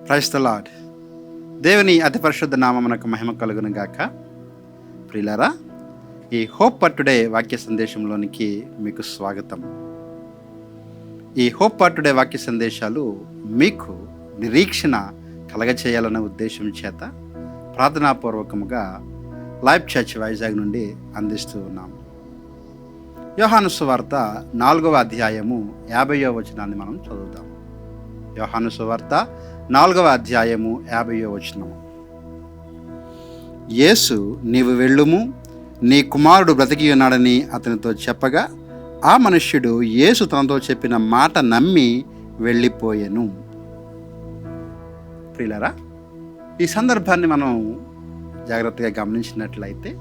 Praise the lord. దేవుని అతి పరిశుద్ధ నామమునకు మహిమ కలుగును గాక. ప్రియులారా, ఈ హోప్ ఫర్ టుడే వాక్య సందేశంలోనికి మీకు స్వాగతం. ఈ హోప్ ఫర్ టుడే వాక్య సందేశాలు మీకు నిరీక్షణ కలగచేయాలన్న ఉద్దేశం చేత ప్రార్థనాపూర్వకముగా లైఫ్ చర్చ్ వైజాగ్ నుండి అందిస్తూ ఉన్నాము. యోహాను సువార్త 4వ అధ్యాయము 50వ వచనాన్ని మనం చదువుదాం. యోహాను సువార్త 4వ అధ్యాయము 50వ వచనము. యేసు, నీవు వెళ్ళుము, నీ కుమారుడు బ్రతికి ఉన్నాడని అతనితో చెప్పగా, ఆ మనుష్యుడు యేసు తనతో చెప్పిన మాట నమ్మి వెళ్ళిపోయెను. ప్రియులారా, ఈ సందర్భాన్ని మనం జాగ్రత్తగా గమనించినట్లయితే,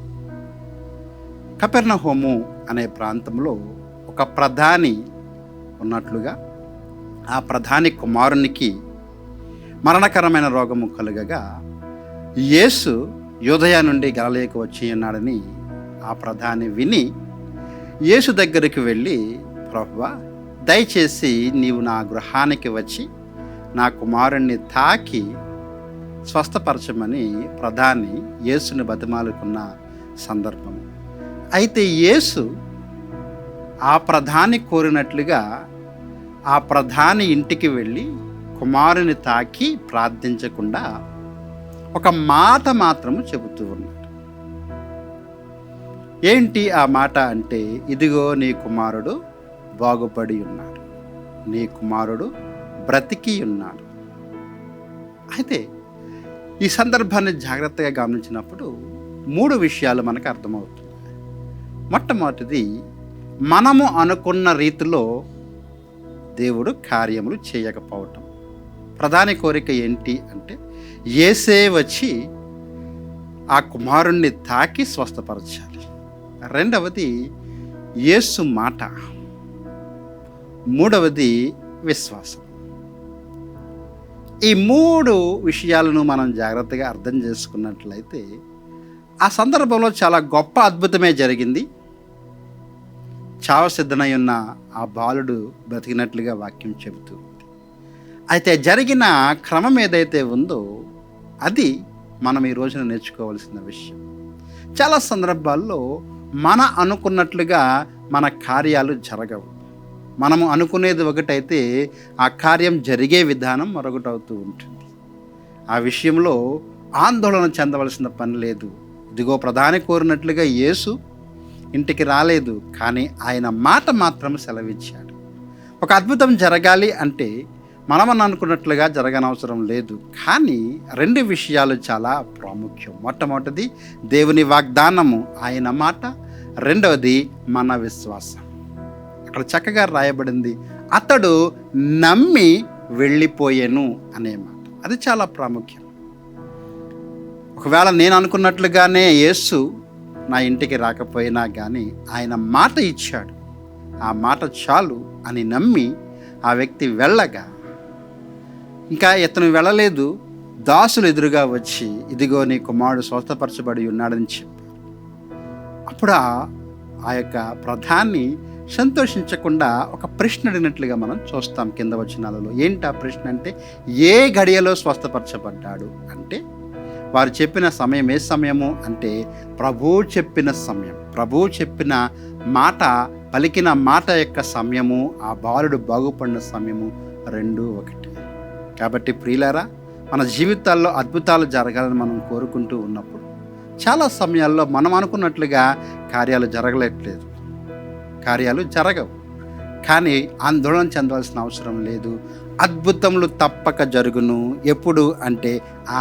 కపెర్నహూము అనే ప్రాంతంలో ఒక ప్రధాని ఉన్నట్లుగా, ఆ ప్రధాని కుమారునికి మరణకరమైన రోగము కలుగగా, యేసు యూదయ నుండి గలిలయకు వచ్చి ఉన్నాడని ఆ ప్రధాని విని యేసు దగ్గరికి వెళ్ళి, ప్రభువా, దయచేసి నీవు నా గృహానికి వచ్చి నా కుమారుణ్ణి తాకి స్వస్థపరచమని ప్రధాని యేసుని బతిమాలుకున్న సందర్భం. అయితే యేసు ఆ ప్రధాని కోరినట్లుగా ఆ ప్రధాని ఇంటికి వెళ్ళి కుమారుని తాకి ప్రార్థించకుండా ఒక మాట మాత్రము చెబుతూ ఉన్నాడు. ఏంటి ఆ మాట అంటే, ఇదిగో నీ కుమారుడు బాగుపడి ఉన్నాడు, నీ కుమారుడు బ్రతికి ఉన్నాడు. అయితే ఈ సందర్భాన్ని జాగ్రత్తగా గమనించినప్పుడు 3 విషయాలు మనకు అర్థమవుతుంది. మొట్టమొదటిది, మనము అనుకున్న రీతిలో దేవుడు కార్యములు చేయకపోవటం. ప్రధాన కోరిక ఏంటి అంటే, యేసే వచ్చి ఆ కుమారుణ్ణి తాకి స్వస్థపరచాలి. రెండవది యేసు మాట. మూడవది విశ్వాసం. ఈ 3 విషయాలను మనం జాగ్రత్తగా అర్థం చేసుకున్నట్లయితే ఆ సందర్భంలో చాలా గొప్ప అద్భుతమే జరిగింది. చావు సిద్ధమై ఉన్న ఆ బాలుడు బ్రతికినట్లుగా వాక్యం చెబుతూ ఉంది. అయితే జరిగిన క్రమం ఏదైతే ఉందో అది మనం ఈ రోజున నేర్చుకోవాల్సిన విషయం. చాలా సందర్భాల్లో మన అనుకున్నట్లుగా మన కార్యాలు జరగవు. మనము అనుకునేది ఒకటైతే ఆ కార్యం జరిగే విధానం మరొకటి అవుతూ ఉంటుంది. ఆ విషయంలో ఆందోళన చెందవలసిన పని లేదు. ఇదిగో ప్రధాని కోరినట్లుగా యేసు ఇంటికి రాలేదు, కానీ ఆయన మాట మాత్రం సెలవిచ్చాడు. ఒక అద్భుతం జరగాలి అంటే మనం అనుకున్నట్లుగా జరగనవసరం లేదు, కానీ 2 విషయాలు చాలా ప్రాముఖ్యం. మొట్టమొదటిది దేవుని వాగ్దానము, ఆయన మాట. రెండవది మన విశ్వాసం. అక్కడ చక్కగా రాయబడింది, అతడు నమ్మి వెళ్ళిపోయెను అనే మాట. అది చాలా ప్రాముఖ్యం. ఒకవేళ నేను అనుకున్నట్లుగానే యేసు నా ఇంటికి రాకపోయినా కానీ ఆయన మాట ఇచ్చాడు, ఆ మాట చాలు అని నమ్మి ఆ వ్యక్తి వెళ్ళగా, ఇంకా ఇతను వెళ్ళలేదు, దాసులు ఎదురుగా వచ్చి ఇదిగో నీ కుమారుడు స్వస్థపరచబడి ఉన్నాడని చెప్పారు. అప్పుడు ఆ యొక్క ప్రధాన్ని సంతోషించకుండా ఒక ప్రశ్న అడిగినట్లుగా మనం చూస్తాం కింద వచనాలలో. ఏంటి ఆ ప్రశ్న అంటే, ఏ గడియలో స్వస్థపరచబడ్డాడు అంటే, వారు చెప్పిన సమయం ఏ సమయము అంటే ప్రభువు చెప్పిన సమయం. ప్రభువు చెప్పిన మాట, పలికిన మాట యొక్క సమయము, ఆ బాలుడు బాగుపడిన సమయము 2 ఒకటే. కాబట్టి ప్రియులారా, మన జీవితాల్లో అద్భుతాలు జరగాలని మనం కోరుకుంటూ ఉన్నప్పుడు చాలా సమయాల్లో మనం అనుకున్నట్లుగా కార్యాలు జరగలేదు, కార్యాలు జరగవు. కానీ ఆందోళన చెందవలసిన అవసరం లేదు. అద్భుతములు తప్పక జరుగును. ఎప్పుడు అంటే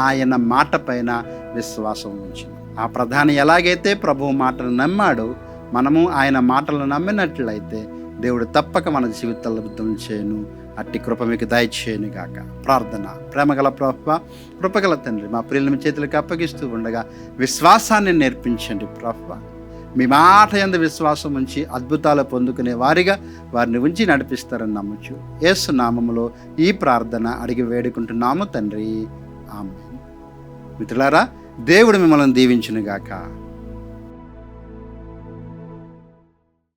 ఆయన మాట పైన విశ్వాసం ఉంచి. ఆ ప్రధాని ఎలాగైతే ప్రభువు మాటలు నమ్మాడో, మనము ఆయన మాటలను నమ్మినట్లయితే దేవుడు తప్పక మన జీవితాల్లో అద్భుతం చేయను. అట్టి కృప మీకు దయచేయను గాక. ప్రార్థన. ప్రేమగల ప్రభువా, కృపగల తండ్రి, మా ప్రియులను మీ చేతులకు అప్పగిస్తూ ఉండగా విశ్వాసాన్ని నేర్పించండి ప్రభువా. మీ మాట యందు విశ్వాసం ఉంచి అద్భుతాలు పొందుకునే వారిగా వారిని ఉంచి నడిపిస్తారని నమ్మచ్చు. యేసు నామములో ఈ ప్రార్థన అడిగి వేడుకుంటున్నాము తండ్రి, ఆమేన్. మిత్రులారా, దేవుడు మిమ్మల్ని దీవించును గాక.